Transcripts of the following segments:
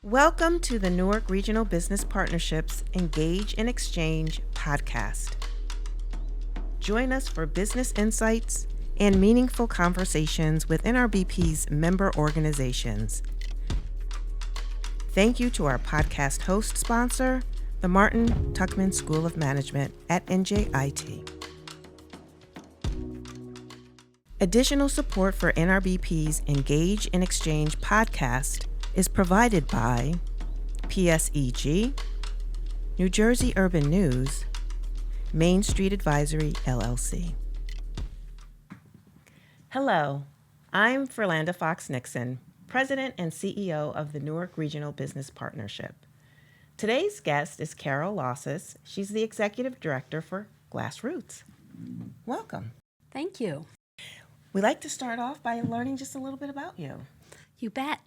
Welcome to the Newark Regional Business Partnerships Engage and Exchange podcast. Join us for business insights and meaningful conversations with NRBP's member organizations. Thank you to our podcast host sponsor, the Martin Tuckman School of Management at NJIT. Additional support for NRBP's Engage and Exchange podcast is provided by PSEG, New Jersey Urban News, Main Street Advisory, LLC. Hello, I'm Ferlanda Fox-Nixon, President and CEO of the Newark Regional Business Partnership. Today's guest is Carol Losos. She's the Executive Director for GlassRoots. Welcome. Thank you. We'd like to start off by learning just a little bit about you. You bet.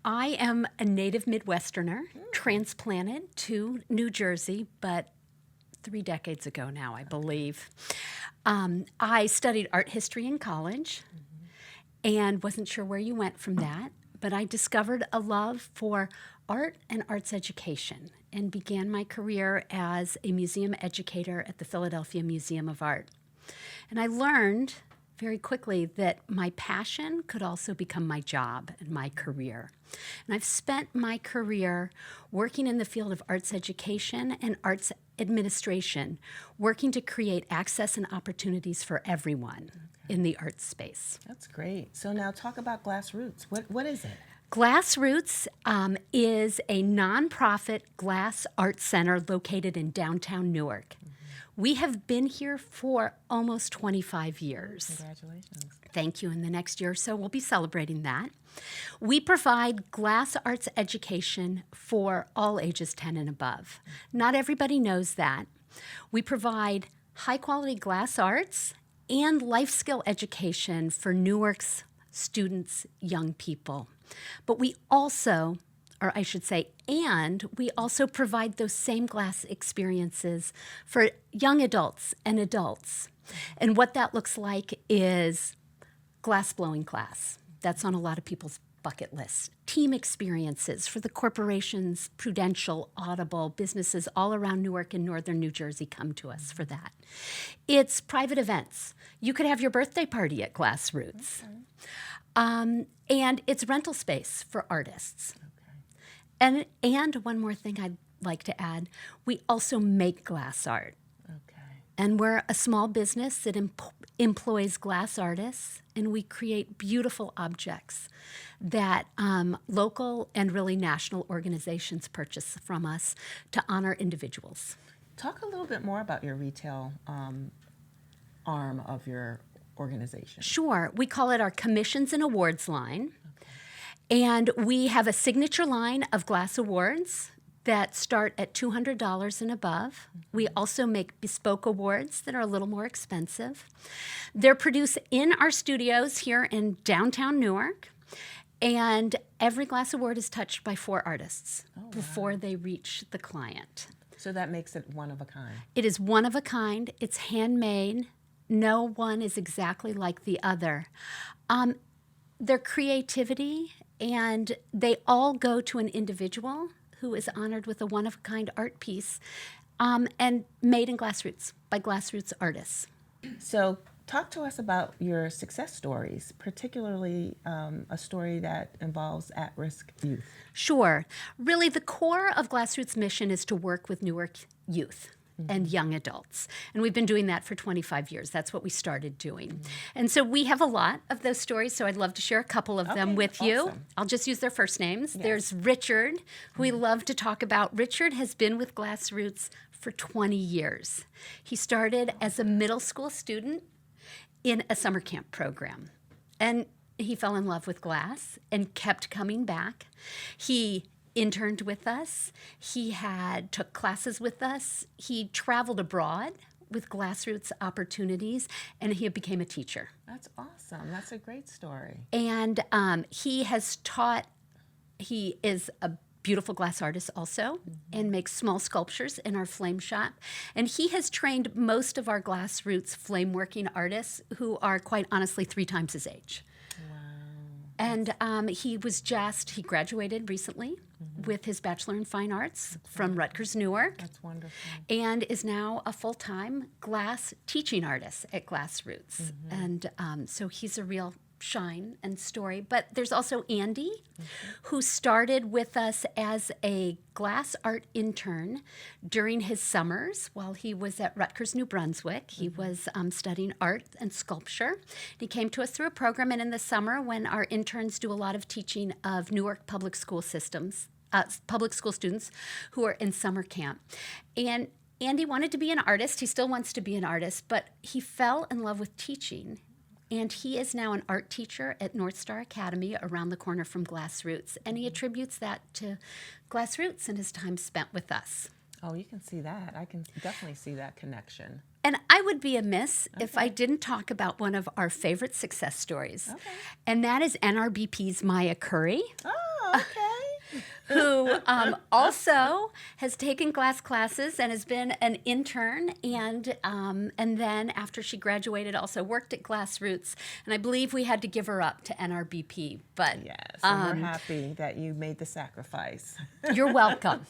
I am a native Midwesterner, transplanted to New Jersey, but 3 decades ago now, I believe. I studied art history in college and wasn't sure where you went from that, but I discovered a love for art and arts education and began my career as a museum educator at the Philadelphia Museum of Art. And I learned very quickly that my passion could also become my job and my career. And I've spent my career working in the field of arts education and arts administration, working to create access and opportunities for everyone in the arts space. That's great. So now talk about GlassRoots. What is it? GlassRoots is a nonprofit glass art center located in downtown Newark. We have been here for almost 25 years. Congratulations. Thank you. In the next year or so, we'll be celebrating that. We provide glass arts education for all ages 10 and above. Not everybody knows that. We provide high-quality glass arts and life skill education for Newark's students, young people. But we also, or I should say, and we also provide those same glass experiences for young adults and adults. And what that looks like is glass blowing class. That's on a lot of people's bucket list. Team experiences for the corporations, Prudential, Audible, businesses all around Newark and northern New Jersey come to us for that. It's private events. You could have your birthday party at GlassRoots. Okay. And it's rental space for artists. And one more thing I'd like to add, we also make glass art. Okay. And we're a small business that employs glass artists, and we create beautiful objects that local and really national organizations purchase from us to honor individuals. Talk a little bit more about your retail arm of your organization. Sure. We call it our commissions and awards line. And we have a signature line of glass awards that start at $200 and above. We also make bespoke awards that are a little more expensive. They're produced in our studios here in downtown Newark. And every glass award is touched by 4 artists before they reach the client. So that makes it one of a kind. It is one of a kind. It's handmade. No one is exactly like the other. Their creativity, and they all go to an individual who is honored with a one-of-a-kind art piece and made in GlassRoots by GlassRoots artists. So talk to us about your success stories, particularly a story that involves at-risk youth. Sure. Really, the core of GlassRoots' mission is to work with Newark youth and young adults. And we've been doing that for 25 years. That's what we started doing. And so we have a lot of those stories, so I'd love to share a couple of them with you. I'll just use their first names. Yes. There's Richard, who we love to talk about. Richard has been with GlassRoots for 20 years. He started as a middle school student in a summer camp program. And he fell in love with glass and kept coming back. He interned with us. He took classes with us. He traveled abroad with GlassRoots opportunities, and he became a teacher. That's awesome. That's a great story. And he has taught, he is a beautiful glass artist also, and makes small sculptures in our flame shop. And he has trained most of our GlassRoots flame working artists, who are quite honestly 3 times his age. Wow. And he graduated recently with his Bachelor in Fine Arts from Rutgers Newark. That's wonderful. And is now a full-time glass teaching artist at GlassRoots. And so he's a real shine and story. But there's also Andy, who started with us as a glass art intern during his summers while he was at Rutgers, New Brunswick. He was studying art and sculpture. He came to us through a program, and in the summer, when our interns do a lot of teaching of Newark public school systems, public school students who are in summer camp. And Andy wanted to be an artist. He still wants to be an artist, but he fell in love with teaching. And he is now an art teacher at North Star Academy around the corner from GlassRoots. And he attributes that to GlassRoots and his time spent with us. Oh, you can see that. I can definitely see that connection. And I would be amiss if I didn't talk about one of our favorite success stories. Okay. And that is NRBP's Maya Curry. Oh, okay. Who also has taken glass classes and has been an intern, and then after she graduated, also worked at GlassRoots. And I believe we had to give her up to NRBP. But Yes, and we're happy that you made the sacrifice. You're welcome.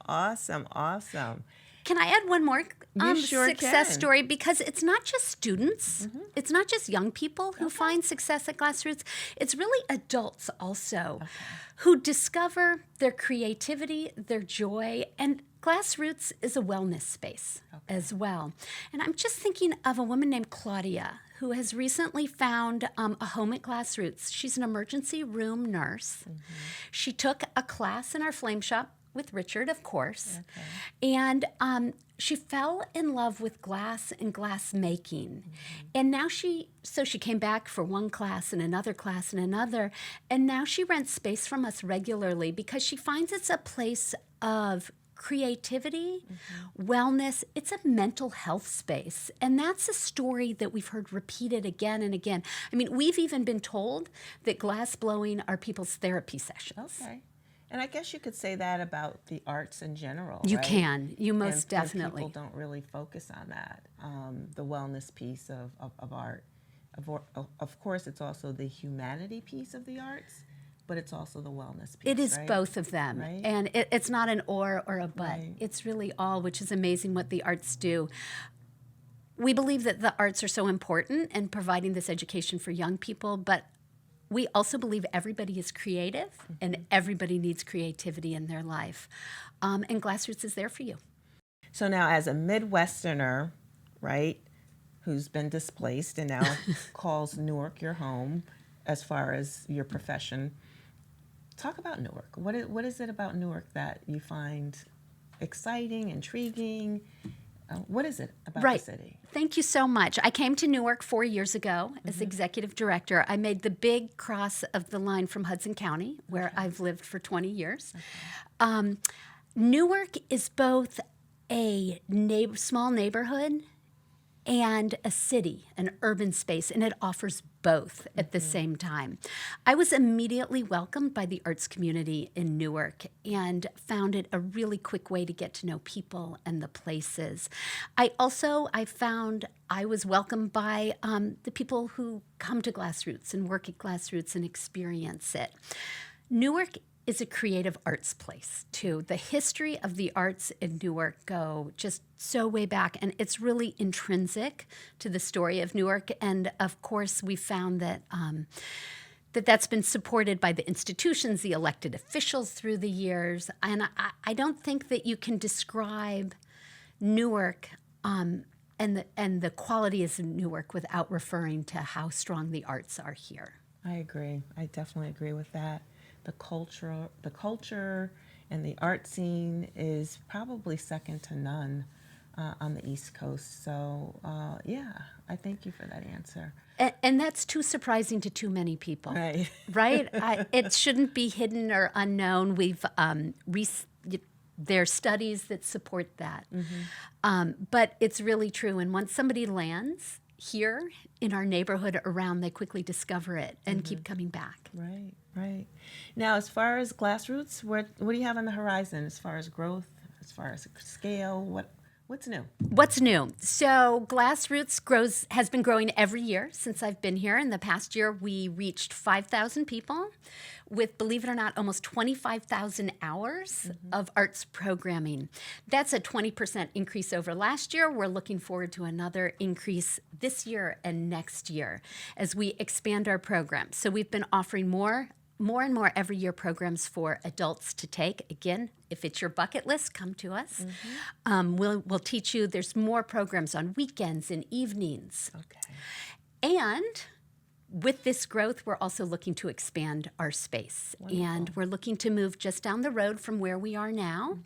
Awesome, awesome. Can I add one more sure success can. story? Because it's not just students, it's not just young people who find success at GlassRoots. It's really adults also who discover their creativity, their joy, and GlassRoots is a wellness space as well. And I'm just thinking of a woman named Claudia who has recently found a home at GlassRoots. She's an emergency room nurse. She took a class in our flame shop with Richard, of course. And she fell in love with glass and glass making. And now she came back for one class and another class and another. And now she rents space from us regularly because she finds it's a place of creativity, wellness. It's a mental health space. And that's a story that we've heard repeated again and again. I mean, we've even been told that glass blowing are people's therapy sessions. Okay. And I guess you could say that about the arts in general. You right? can. You most And definitely. people don't really focus on that, the wellness piece of art. Of course, it's also the humanity piece of the arts, but it's also the wellness piece. It is right? both of them. Right. And it's not an or a but. Right. It's really all, which is amazing what the arts do. We believe that the arts are so important in providing this education for young people, but we also believe everybody is creative and everybody needs creativity in their life. And GlassRoots is there for you. So now, as a Midwesterner, right, who's been displaced and now calls Newark your home as far as your profession, talk about Newark. What is it about Newark that you find exciting, intriguing? What is it about the city? Thank you so much. I came to Newark 4 years ago as executive director. I made the big cross of the line from Hudson County, where I've lived for 20 years. Newark is both a small neighborhood and a city, an urban space, and it offers both at the same time. I was immediately welcomed by the arts community in Newark and found it a really quick way to get to know people and the places. I found I was welcomed by the people who come to GlassRoots and work at GlassRoots and experience it. Newark is a creative arts place, too. The history of the arts in Newark go just so way back, and it's really intrinsic to the story of Newark. And, of course, we found that that's been supported by the institutions, the elected officials through the years. And I don't think that you can describe Newark and the qualities of Newark without referring to how strong the arts are here. I agree. I definitely agree with that. The culture and the art scene is probably second to none on the East Coast. So, I thank you for that answer. And that's too surprising to too many people, Right. right? It shouldn't be hidden or unknown. There's studies that support that. But it's really true. And once somebody lands here in our neighborhood around, they quickly discover it and keep coming back. Right, right. Now, as far as GlassRoots, what do you have on the horizon as far as growth, as far as scale? What's new? What's new? So GlassRoots has been growing every year since I've been here. In the past year, we reached 5,000 people with, believe it or not, almost 25,000 hours of arts programming. That's a 20% increase over last year. We're looking forward to another increase this year and next year as we expand our program. So we've been offering more and more every year programs for adults to take. Again, if it's your bucket list, come to us. We'll teach you. There's more programs on weekends and evenings. Okay. And with this growth, we're also looking to expand our space. Wonderful. And we're looking to move just down the road from where we are now.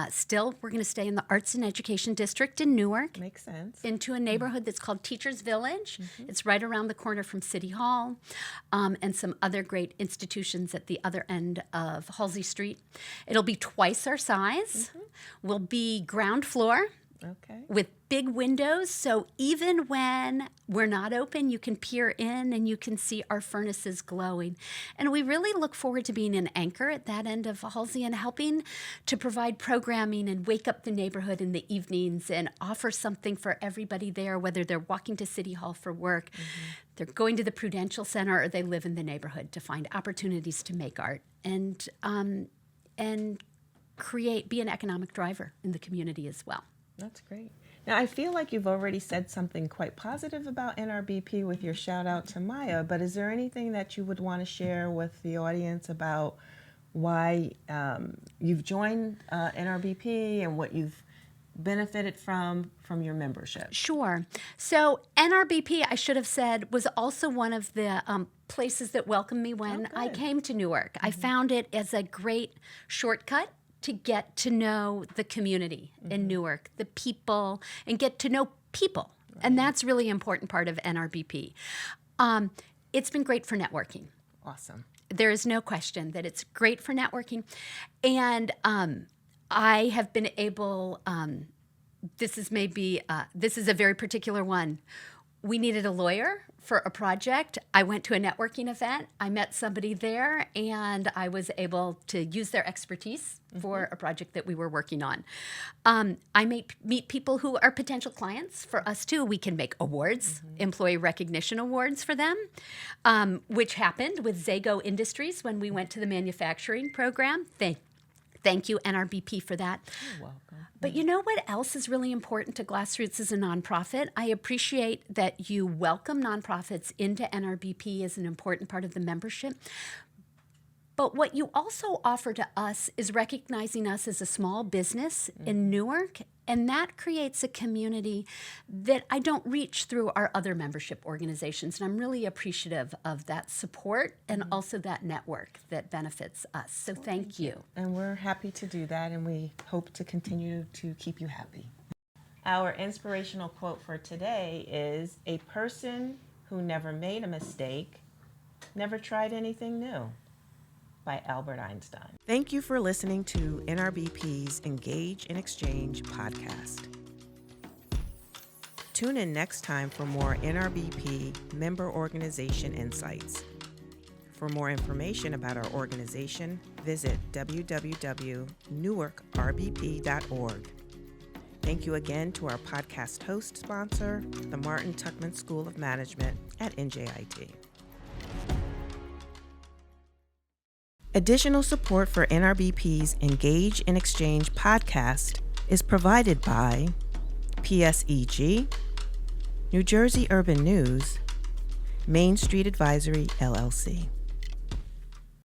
Still, we're going to stay in the Arts and Education District in Newark. Makes sense. Into a neighborhood that's called Teachers Village. It's right around the corner from City Hall, and some other great institutions at the other end of Halsey Street. It'll be twice our size. We'll be ground floor. Okay. With big windows, so even when we're not open, you can peer in and you can see our furnaces glowing. And we really look forward to being an anchor at that end of Halsey and helping to provide programming and wake up the neighborhood in the evenings and offer something for everybody there, whether they're walking to City Hall for work, they're going to the Prudential Center, or they live in the neighborhood, to find opportunities to make art and be an economic driver in the community as well. That's great. Now, I feel like you've already said something quite positive about NRBP with your shout out to Maya, but is there anything that you would want to share with the audience about why you've joined NRBP and what you've benefited from your membership? Sure. So NRBP, I should have said, was also one of the places that welcomed me when I came to Newark. I found it as a great shortcut to get to know the community in Newark, the people, and get to know people. And that's really an important part of NRBP. It's been great for networking. Awesome. There is no question that it's great for networking. And I have been able, this is a very particular one. We needed a lawyer for a project. I went to a networking event. I met somebody there, and I was able to use their expertise for a project that we were working on. I meet people who are potential clients for us, too. We can make awards, employee recognition awards for them, which happened with Zago Industries when we went to the manufacturing program. Thank you, NRBP, for that. You're welcome. But you know what else is really important to GlassRoots as a nonprofit? I appreciate that you welcome nonprofits into NRBP as an important part of the membership. But what you also offer to us is recognizing us as a small business in Newark, and that creates a community that I don't reach through our other membership organizations. And I'm really appreciative of that support and also that network that benefits us. So thank you. And we're happy to do that, and we hope to continue to keep you happy. Our inspirational quote for today is, "A person who never made a mistake never tried anything new," by Albert Einstein. Thank you for listening to NRBP's Engage and Exchange podcast. Tune in next time for more NRBP member organization insights. For more information about our organization, visit www.newarkrbp.org. Thank you again to our podcast host sponsor, the Martin Tuckman School of Management at NJIT. Additional support for NRBP's Engage and Exchange podcast is provided by PSEG, New Jersey Urban News, Main Street Advisory, LLC.